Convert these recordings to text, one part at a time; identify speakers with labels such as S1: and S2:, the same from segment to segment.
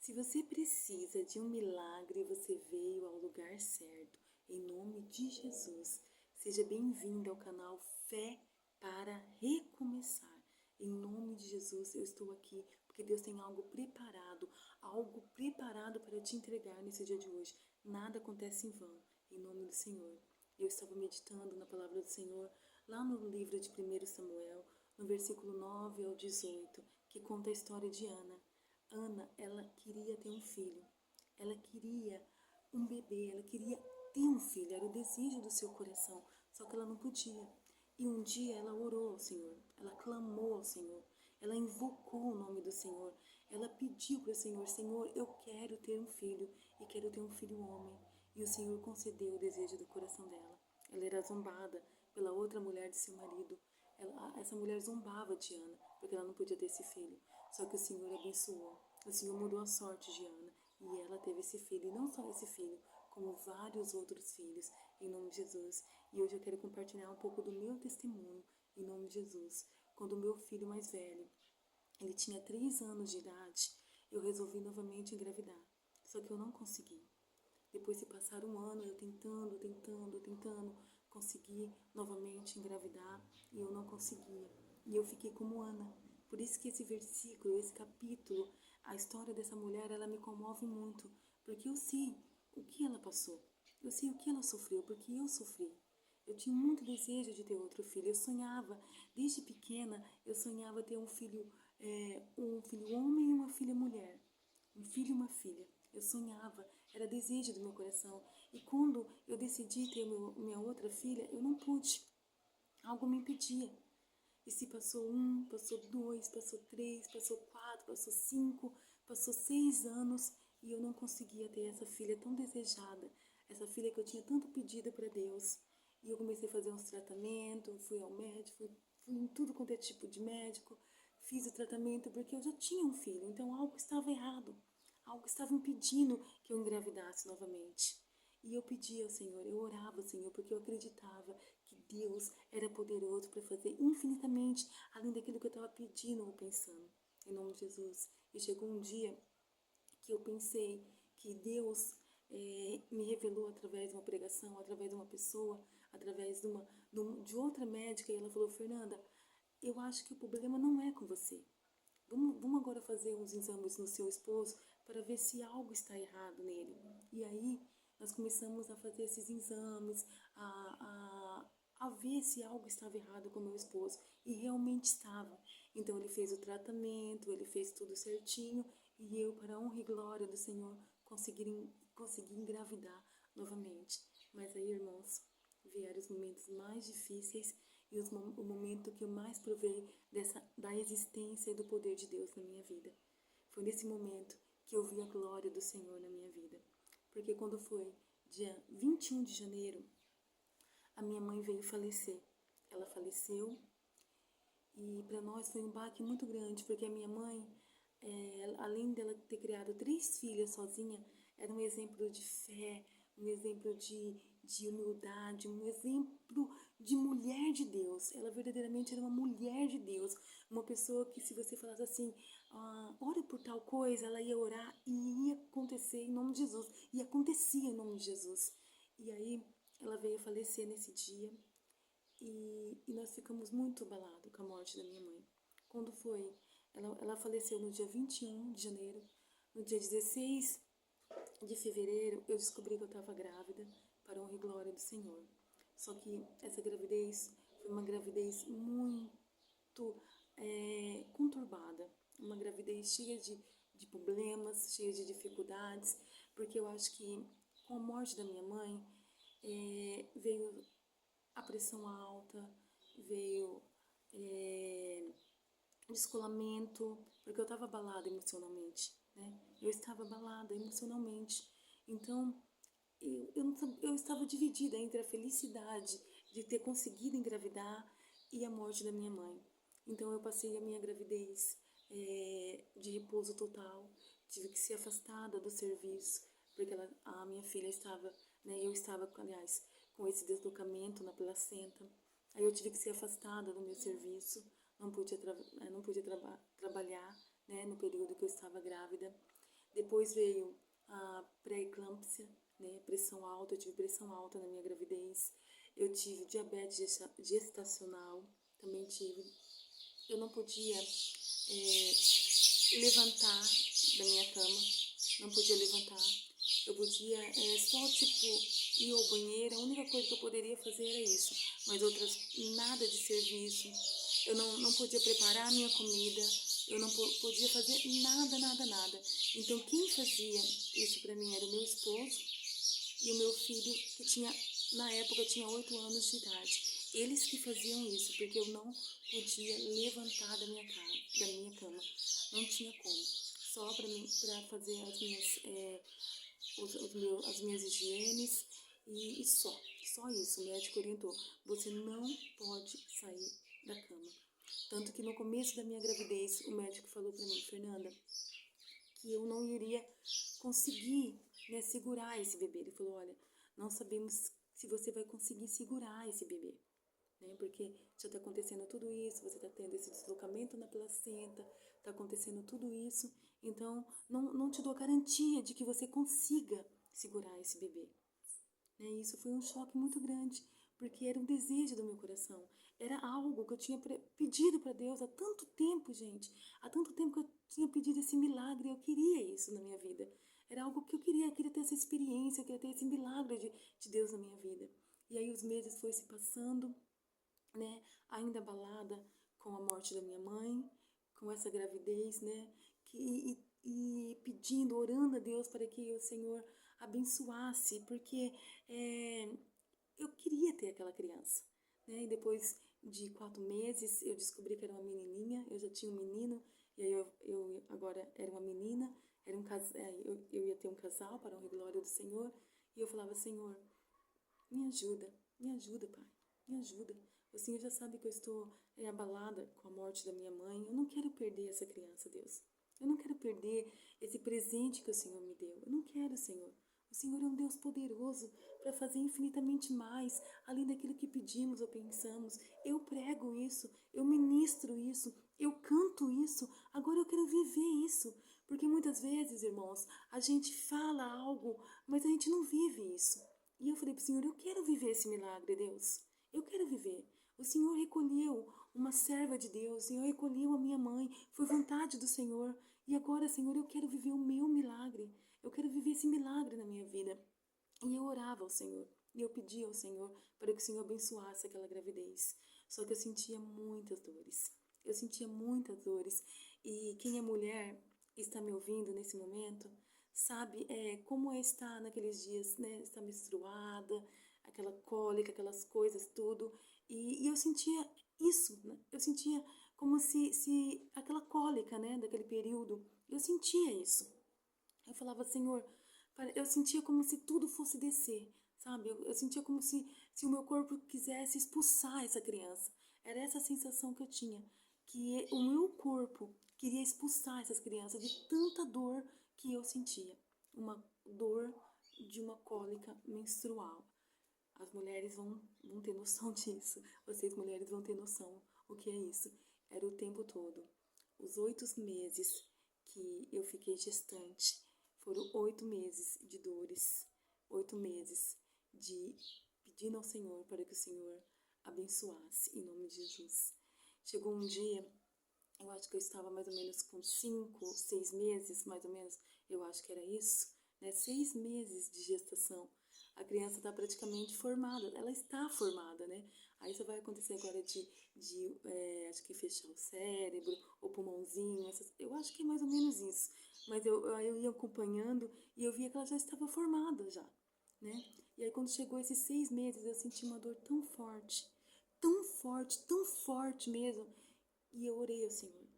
S1: Se você precisa de um milagre, você veio ao lugar certo. Em nome de Jesus, seja bem-vindo ao canal Fé para Recomeçar. Em nome de Jesus, eu estou aqui porque Deus tem algo preparado para te entregar nesse dia de hoje. Nada acontece em vão, em nome do Senhor. Eu estava meditando na palavra do Senhor, lá no livro de 1 Samuel, no versículo 9 ao 18, que conta a história de Ana. Ana, ela queria ter um filho, ela queria um bebê, ela queria ter um filho, era o desejo do seu coração, só que ela não podia. E um dia ela orou ao Senhor, ela clamou ao Senhor, ela invocou o nome do Senhor, ela pediu para o Senhor, Senhor, eu quero ter um filho e quero ter um filho homem. E o Senhor concedeu o desejo do coração dela. Ela era zombada pela outra mulher de seu marido. Essa mulher zombava de Ana, porque ela não podia ter esse filho. Só que o Senhor abençoou. O Senhor mudou a sorte de Ana. E ela teve esse filho. E não só esse filho, como vários outros filhos, em nome de Jesus. E hoje eu quero compartilhar um pouco do meu testemunho, em nome de Jesus. Quando o meu filho mais velho, ele tinha 3 anos de idade, eu resolvi novamente engravidar. Só que eu não consegui. Depois de passar um ano, eu tentando, consegui novamente engravidar e eu não conseguia. E eu fiquei como Ana. Por isso que esse versículo, esse capítulo, a história dessa mulher, ela me comove muito. Porque eu sei o que ela passou. Eu sei o que ela sofreu, porque eu sofri. Eu tinha muito desejo de ter outro filho. Eu sonhava, desde pequena, eu sonhava ter um filho homem e uma filha mulher. Um filho e uma filha. Eu sonhava, era desejo do meu coração. E quando eu decidi ter minha outra filha, eu não pude. Algo me impedia. E se passou 1, passou 2, passou 3, passou 4, passou 5, passou 6 anos e eu não conseguia ter essa filha tão desejada, essa filha que eu tinha tanto pedido para Deus. E eu comecei a fazer uns tratamentos, fui ao médico, fui em tudo quanto é tipo de médico, fiz o tratamento porque eu já tinha um filho, então algo estava errado, algo estava impedindo que eu engravidasse novamente. E eu pedia ao Senhor, eu orava ao Senhor, porque eu acreditava que Deus era poderoso para fazer infinitamente além daquilo que eu estava pedindo ou pensando. Em nome de Jesus. E chegou um dia que eu pensei que Deus me revelou através de uma pregação, através de uma pessoa, através de outra médica, e ela falou, Fernanda, eu acho que o problema não é com você. Vamos agora fazer uns exames no seu esposo para ver se algo está errado nele. E aí nós começamos a fazer esses exames, a ver se algo estava errado com meu esposo. E realmente estava. Então ele fez o tratamento, ele fez tudo certinho. E eu, para a honra e glória do Senhor, consegui engravidar novamente. Mas aí, irmãos, vieram os momentos mais difíceis e o momento que eu mais provei da existência e do poder de Deus na minha vida. Foi nesse momento que eu vi a glória do Senhor na minha vida. Porque quando foi dia 21 de janeiro, a minha mãe veio falecer. Ela faleceu e para nós foi um baque muito grande, porque a minha mãe, além dela ter criado 3 filhas sozinha, era um exemplo de fé, um exemplo de humildade, um exemplo de mulher de Deus. Ela verdadeiramente era uma mulher de Deus, uma pessoa que se você falasse assim, ore por tal coisa, ela ia orar e ia acontecer em nome de Jesus, e acontecia em nome de Jesus. E aí ela veio falecer nesse dia. E nós ficamos muito abalados com a morte da minha mãe. Quando foi? Ela faleceu no dia 21 de janeiro. No dia 16 de fevereiro, eu descobri que eu estava grávida, para a honra e glória do Senhor. Só que essa gravidez foi uma gravidez muito conturbada. Uma gravidez cheia de problemas, cheia de dificuldades, porque eu acho que com a morte da minha mãe, veio a pressão alta, veio descolamento, porque eu estava abalada emocionalmente, né? Eu estava abalada emocionalmente. Então, eu estava dividida entre a felicidade de ter conseguido engravidar e a morte da minha mãe. Então, eu passei a minha gravidez de repouso total, tive que ser afastada do serviço, porque a minha filha estava, né, eu estava, aliás, com esse deslocamento na placenta. Aí eu tive que ser afastada do meu serviço, não podia trabalhar, né, no período que eu estava grávida. Depois veio a pré-eclâmpsia, né? Pressão alta, eu tive pressão alta na minha gravidez. Eu tive diabetes gestacional, também tive. Eu não podia levantar da minha cama, não podia levantar. Eu podia só, tipo, ir ao banheiro, a única coisa que eu poderia fazer era isso. Mas outras, nada de serviço. Eu não podia preparar a minha comida, eu não podia fazer nada. Então, quem fazia isso para mim era o meu esposo e o meu filho, que na época, tinha 8 anos de idade. Eles que faziam isso, porque eu não podia levantar da minha cama. Não tinha como. Só para fazer as minhas higienes e só isso. O médico orientou: você não pode sair da cama. Tanto que no começo da minha gravidez, o médico falou para mim: Fernanda, que eu não iria conseguir, né, segurar esse bebê. Ele falou: olha, não sabemos se você vai conseguir segurar esse bebê, né? Porque já está acontecendo tudo isso, você está tendo esse deslocamento na placenta, está acontecendo tudo isso, então não te dou garantia de que você consiga segurar esse bebê. Né? Isso foi um choque muito grande, porque era um desejo do meu coração. Era algo que eu tinha pedido para Deus há tanto tempo, gente. Há tanto tempo que eu tinha pedido esse milagre, eu queria isso na minha vida. Era algo que eu queria ter essa experiência, eu queria ter esse milagre de Deus na minha vida. E aí os meses foram se passando, né? Ainda abalada com a morte da minha mãe, com essa gravidez, né? E pedindo, orando a Deus para que o Senhor abençoasse, porque eu queria ter aquela criança, né? E depois de 4 meses eu descobri que era uma menininha, eu já tinha um menino, e aí eu agora era uma menina, eu ia ter um casal para a honra e glória do Senhor, e eu falava: Senhor, me ajuda, Pai, me ajuda. O Senhor já sabe que eu estou abalada com a morte da minha mãe. Eu não quero perder essa criança, Deus. Eu não quero perder esse presente que o Senhor me deu. Eu não quero, Senhor. O Senhor é um Deus poderoso para fazer infinitamente mais, além daquilo que pedimos ou pensamos. Eu prego isso, eu ministro isso, eu canto isso. Agora eu quero viver isso. Porque muitas vezes, irmãos, a gente fala algo, mas a gente não vive isso. E eu falei para o Senhor: eu quero viver esse milagre, Deus. Eu quero viver. O Senhor recolheu uma serva de Deus, o Senhor recolheu a minha mãe, foi vontade do Senhor. E agora, Senhor, eu quero viver o meu milagre. Eu quero viver esse milagre na minha vida. E eu orava ao Senhor, e eu pedia ao Senhor para que o Senhor abençoasse aquela gravidez. Só que eu sentia muitas dores. Eu sentia muitas dores. E quem é mulher e está me ouvindo nesse momento, sabe como é estar naqueles dias, né? Estar menstruada, aquela cólica, aquelas coisas, tudo. E eu sentia isso, né? Eu sentia como se aquela cólica, né? Daquele período, eu sentia isso. Eu falava: Senhor, eu sentia como se tudo fosse descer, sabe? Eu sentia como se o meu corpo quisesse expulsar essa criança. Era essa a sensação que eu tinha, que o meu corpo queria expulsar essas crianças de tanta dor que eu sentia. Uma dor de uma cólica menstrual. As mulheres vão ter noção disso. Vocês mulheres vão ter noção o que é isso. Era o tempo todo. Os 8 meses que eu fiquei gestante foram 8 meses de dores, 8 meses de pedindo ao Senhor para que o Senhor abençoasse, em nome de Jesus. Chegou um dia, eu acho que eu estava mais ou menos com 5, 6 meses, mais ou menos, eu acho que era isso, né? 6 meses de gestação. A criança está praticamente formada, ela está formada, né? Aí só vai acontecer agora acho que fechar o cérebro, o pulmãozinho, eu acho que é mais ou menos isso. Mas eu ia acompanhando e eu via que ela já estava formada já, né? E aí quando chegou esses 6 meses, eu senti uma dor tão forte mesmo. E eu orei ao Senhor.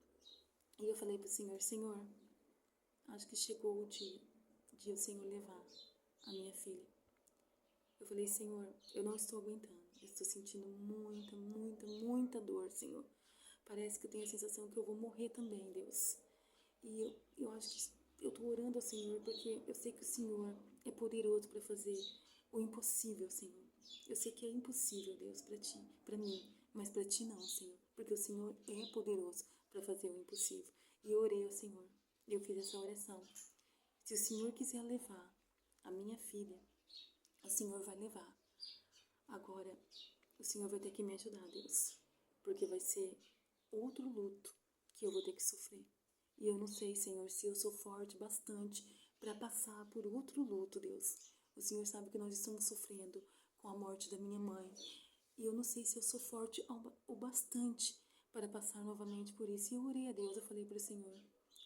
S1: E eu falei para o Senhor: Senhor, acho que chegou o dia de o Senhor levar a minha filha. Eu falei: Senhor, eu não estou aguentando. Eu estou sentindo muita dor, Senhor. Parece que eu tenho a sensação que eu vou morrer também, Deus. E eu acho que eu estou orando ao Senhor porque eu sei que o Senhor é poderoso para fazer o impossível, Senhor. Eu sei que é impossível, Deus, para ti, para mim, mas para ti não, Senhor, porque o Senhor é poderoso para fazer o impossível. E eu orei ao Senhor. Eu fiz essa oração. Se o Senhor quiser levar a minha filha, o Senhor vai levar. Agora, o Senhor vai ter que me ajudar, Deus, porque vai ser outro luto que eu vou ter que sofrer. E eu não sei, Senhor, se eu sou forte bastante para passar por outro luto, Deus. O Senhor sabe que nós estamos sofrendo com a morte da minha mãe. E eu não sei se eu sou forte o bastante para passar novamente por isso. E eu orei a Deus, eu falei para o Senhor,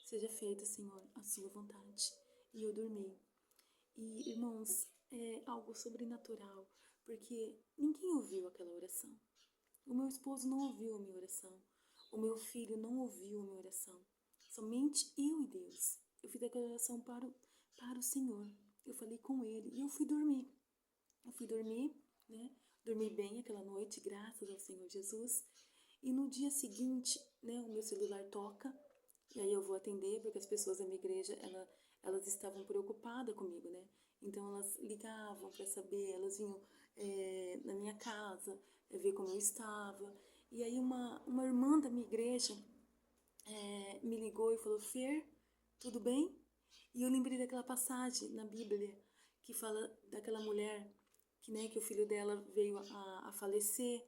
S1: seja feita, Senhor, a sua vontade. E eu dormi. E, irmãos, é algo sobrenatural, porque ninguém ouviu aquela oração. O meu esposo não ouviu a minha oração. O meu filho não ouviu a minha oração. Somente eu e Deus. Eu fiz aquela oração para o Senhor. Eu falei com Ele e eu fui dormir. Eu fui dormir, né? Dormi bem aquela noite, graças ao Senhor Jesus. E no dia seguinte, né, o meu celular toca. E aí eu vou atender, porque as pessoas da minha igreja, elas estavam preocupadas comigo, né? Então elas ligavam para saber, elas vinham na minha casa, ver como eu estava. E aí uma irmã da minha igreja me ligou e falou, Fer, tudo bem? E eu lembrei daquela passagem na Bíblia que fala daquela mulher que, né, que o filho dela veio a falecer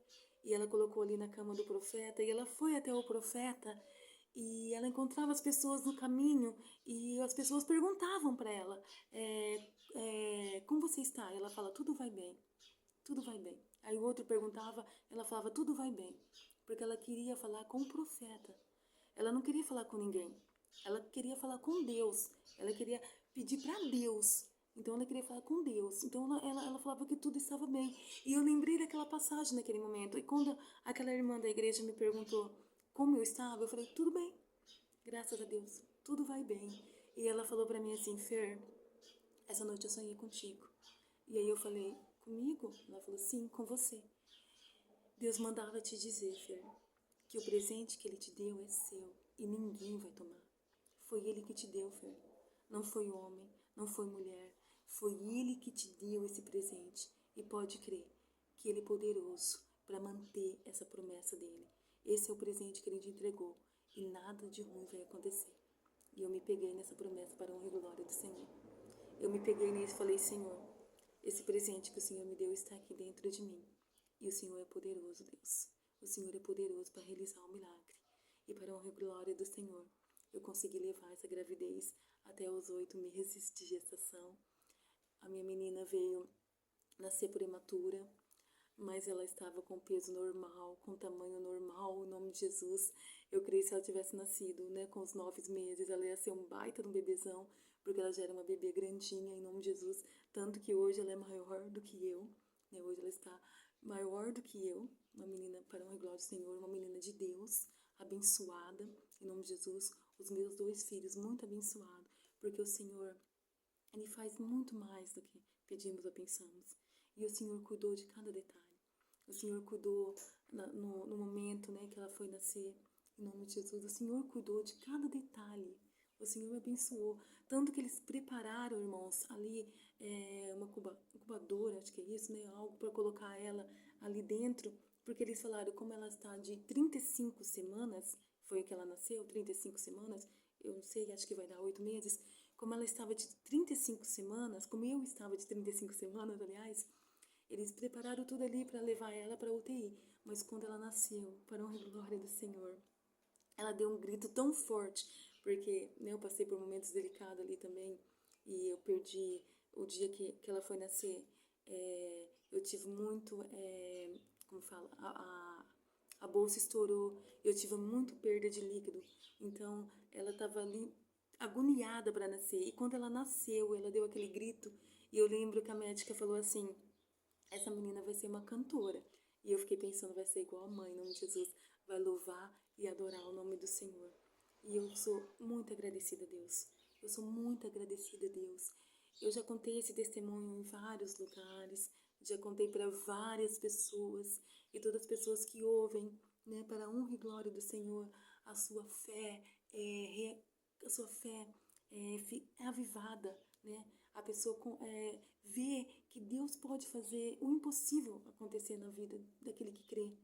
S1: e ela colocou ali na cama do profeta e ela foi até o profeta e ela encontrava as pessoas no caminho e as pessoas perguntavam para ela, como você está? E ela fala, tudo vai bem, tudo vai bem. Aí o outro perguntava, ela falava, tudo vai bem, porque ela queria falar com o profeta. Ela não queria falar com ninguém. Ela queria falar com Deus. Ela queria pedir para Deus. Então ela queria falar com Deus. Então ela falava que tudo estava bem. E eu lembrei daquela passagem naquele momento. E quando aquela irmã da igreja me perguntou como eu estava, eu falei, tudo bem. Graças a Deus. Tudo vai bem. E ela falou para mim assim, Fer, essa noite eu sonhei contigo. E aí eu falei, comigo? Ela falou, sim, com você. Deus mandava te dizer, Fer, que o presente que Ele te deu é seu e ninguém vai tomar. Foi Ele que te deu, Fer. Não foi homem, não foi mulher. Foi Ele que te deu esse presente. E pode crer que Ele é poderoso para manter essa promessa dele. Esse é o presente que Ele te entregou e nada de ruim vai acontecer. E eu me peguei nessa promessa para a honra e glória do Senhor. Eu me peguei nisso e falei, Senhor, esse presente que o Senhor me deu está aqui dentro de mim. E o Senhor é poderoso, Deus. O Senhor é poderoso para realizar o milagre. E para a honra e glória do Senhor, eu consegui levar essa gravidez até os 8 meses de gestação. A minha menina veio nascer prematura, mas ela estava com peso normal, com tamanho normal, em nome de Jesus. Eu creio que se ela tivesse nascido, né, com os 9 meses, ela ia ser um baita de um bebezão, porque ela já era uma bebê grandinha, em nome de Jesus. Tanto que hoje ela é maior do que eu, né, hoje ela está maior do que eu, uma menina para a glória do Senhor, uma menina de Deus, abençoada, em nome de Jesus. Os meus 2 filhos, muito abençoados, porque o Senhor, Ele faz muito mais do que pedimos ou pensamos. E o Senhor cuidou de cada detalhe. O Senhor cuidou no momento, né, que ela foi nascer, em nome de Jesus. O Senhor cuidou de cada detalhe. O Senhor me abençoou. Tanto que eles prepararam, irmãos, ali uma incubadora, acho que é isso, né? Algo para colocar ela ali dentro. Porque eles falaram, como ela está de 35 semanas, foi que ela nasceu, 35 semanas, eu não sei, acho que vai dar 8 meses. Como ela estava de 35 semanas, como eu estava de 35 semanas, aliás, eles prepararam tudo ali para levar ela para a UTI. Mas quando ela nasceu, para a honra e glória do Senhor, ela deu um grito tão forte, porque, né, eu passei por momentos delicados ali também, e eu perdi o dia que ela foi nascer. Eu tive muito, como fala, a bolsa estourou, eu tive muito perda de líquido, então ela estava ali agoniada para nascer. E quando ela nasceu, ela deu aquele grito, e eu lembro que a médica falou assim, essa menina vai ser uma cantora. E eu fiquei pensando, vai ser igual a mãe, em nome de Jesus, vai louvar e adorar o nome do Senhor. E eu sou muito agradecida a Deus. Eu sou muito agradecida a Deus. Eu já contei esse testemunho em vários lugares, já contei para várias pessoas, e todas as pessoas que ouvem, né, para a honra e glória do Senhor, a sua fé é avivada, né? A pessoa vê que Deus pode fazer o impossível acontecer na vida daquele que crê.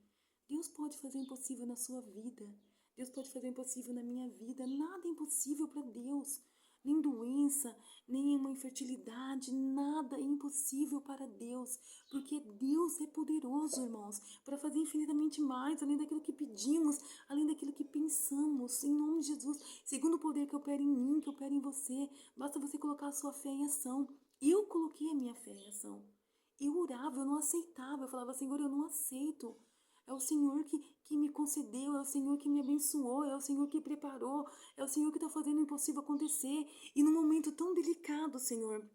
S1: Deus pode fazer o impossível na sua vida. Deus pode fazer o impossível na minha vida. Nada é impossível para Deus. nem doença, nem uma infertilidade, nada é impossível para Deus, porque Deus é poderoso, irmãos, para fazer infinitamente mais, além daquilo que pedimos, além daquilo que pensamos, em nome de Jesus, segundo o poder que opera em mim, que opera em você, basta você colocar a sua fé em ação. Eu coloquei a minha fé em ação. Eu orava, eu não aceitava, eu falava, Senhor, eu não aceito. É o Senhor que me concedeu, é o Senhor que me abençoou, é o Senhor que preparou, é o Senhor que está fazendo o impossível acontecer. E num momento tão delicado, Senhor,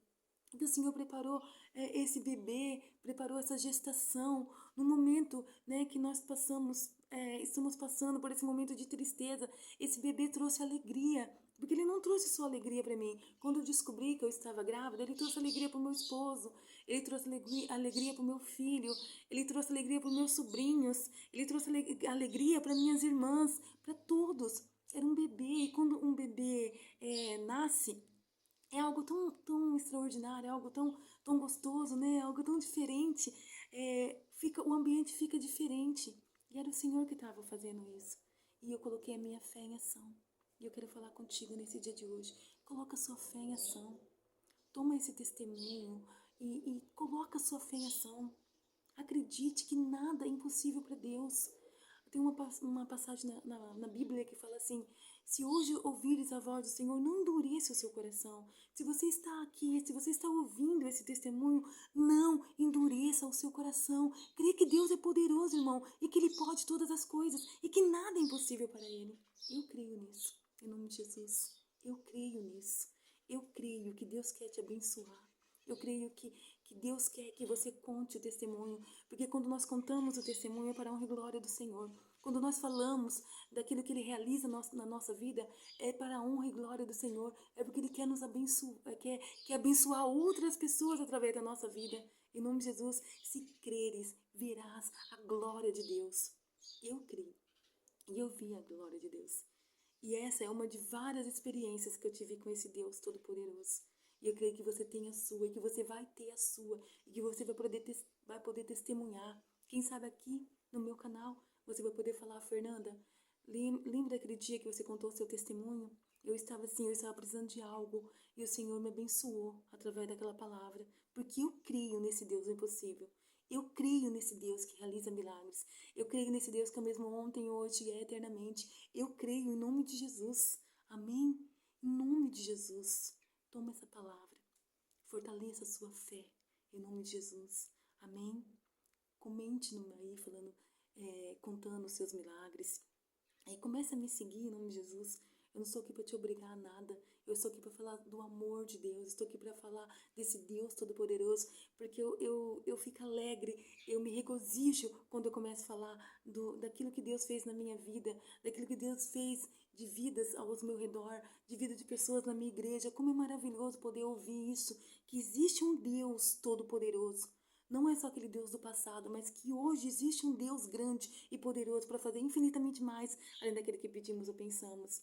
S1: que o Senhor preparou esse bebê, preparou essa gestação, no momento, né, que nós estamos passando por esse momento de tristeza, esse bebê trouxe alegria, porque ele não trouxe só alegria para mim. Quando eu descobri que eu estava grávida, ele trouxe alegria para o meu esposo, ele trouxe alegria para o meu filho, ele trouxe alegria para os meus sobrinhos, ele trouxe alegria para minhas irmãs, para todos. Era um bebê, e quando um bebê nasce, é algo tão extraordinário, é algo tão gostoso, né? É algo tão diferente. O ambiente fica diferente. E era o Senhor que estava fazendo isso. E eu coloquei a minha fé em ação. E eu quero falar contigo nesse dia de hoje. Coloca a sua fé em ação. Toma esse testemunho e coloca a sua fé em ação. Acredite que nada é impossível para Deus. Tem uma passagem na Bíblia que fala assim: se hoje ouvires a voz do Senhor, não endureça o seu coração. Se você está aqui, se você está ouvindo esse testemunho, não endureça o seu coração. Crê que Deus é poderoso, irmão, e que Ele pode todas as coisas, e que nada é impossível para Ele. Eu creio nisso, em nome de Jesus. Eu creio nisso. Eu creio que Deus quer te abençoar. Eu creio que Deus quer que você conte o testemunho, porque quando nós contamos o testemunho é para a honra e glória do Senhor. Quando nós falamos daquilo que Ele realiza na nossa vida, é para a honra e glória do Senhor. É porque Ele quer nos abençoar, quer abençoar outras pessoas através da nossa vida. Em nome de Jesus, se creres, verás a glória de Deus. Eu creio e eu vi a glória de Deus. E essa é uma de várias experiências que eu tive com esse Deus Todo-Poderoso. E eu creio que você tem a sua, e que você vai ter a sua, e que você vai poder testemunhar. Quem sabe aqui no meu canal você vai poder falar: Fernanda, lembra daquele dia que você contou o seu testemunho? Eu estava assim, eu estava precisando de algo, e o Senhor me abençoou através daquela palavra, porque eu creio nesse Deus impossível. Eu creio nesse Deus que realiza milagres. Eu creio nesse Deus que é o mesmo ontem, hoje e eternamente. Eu creio em nome de Jesus. Amém? Em nome de Jesus. Toma essa palavra. Fortaleça a sua fé. Em nome de Jesus. Amém? Comente no aí, falando, contando os seus milagres. Aí começa a me seguir em nome de Jesus. Eu não estou aqui para te obrigar a nada. Eu estou aqui para falar do amor de Deus. Estou aqui para falar desse Deus Todo-Poderoso. Porque eu fico alegre, eu me regozijo quando eu começo a falar daquilo que Deus fez na minha vida, daquilo que Deus fez de vidas ao meu redor, de vida de pessoas na minha igreja. Como é maravilhoso poder ouvir isso, que existe um Deus Todo-Poderoso. Não é só aquele Deus do passado, mas que hoje existe um Deus grande e poderoso para fazer infinitamente mais, além daquele que pedimos ou pensamos.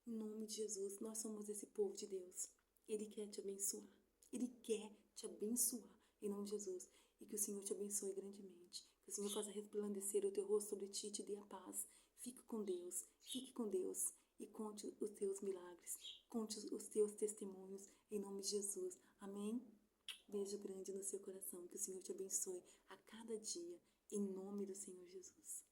S1: Em nome de Jesus, nós somos esse povo de Deus. Ele quer te abençoar. Ele quer te abençoar, em nome de Jesus. E que o Senhor te abençoe grandemente. Que o Senhor faça resplandecer o teu rosto sobre ti e te dê a paz. Fique com Deus e conte os teus milagres. Conte os teus testemunhos, em nome de Jesus. Amém? Beijo grande no seu coração. Que o Senhor te abençoe a cada dia, em nome do Senhor Jesus.